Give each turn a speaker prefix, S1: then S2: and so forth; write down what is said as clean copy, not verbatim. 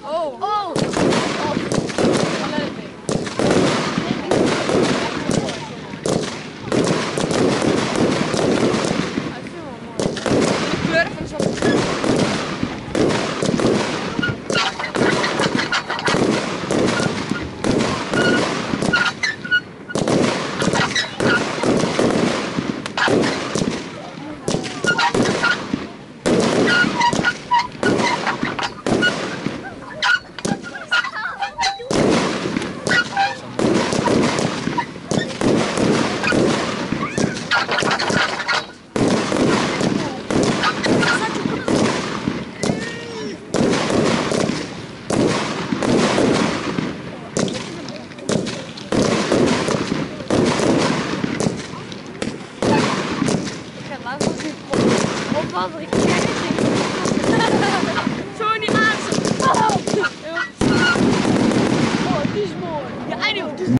S1: Oh. Oh. Kleuren van de zand. Wat ik zo niet aan. Oh, het is mooi. Ja,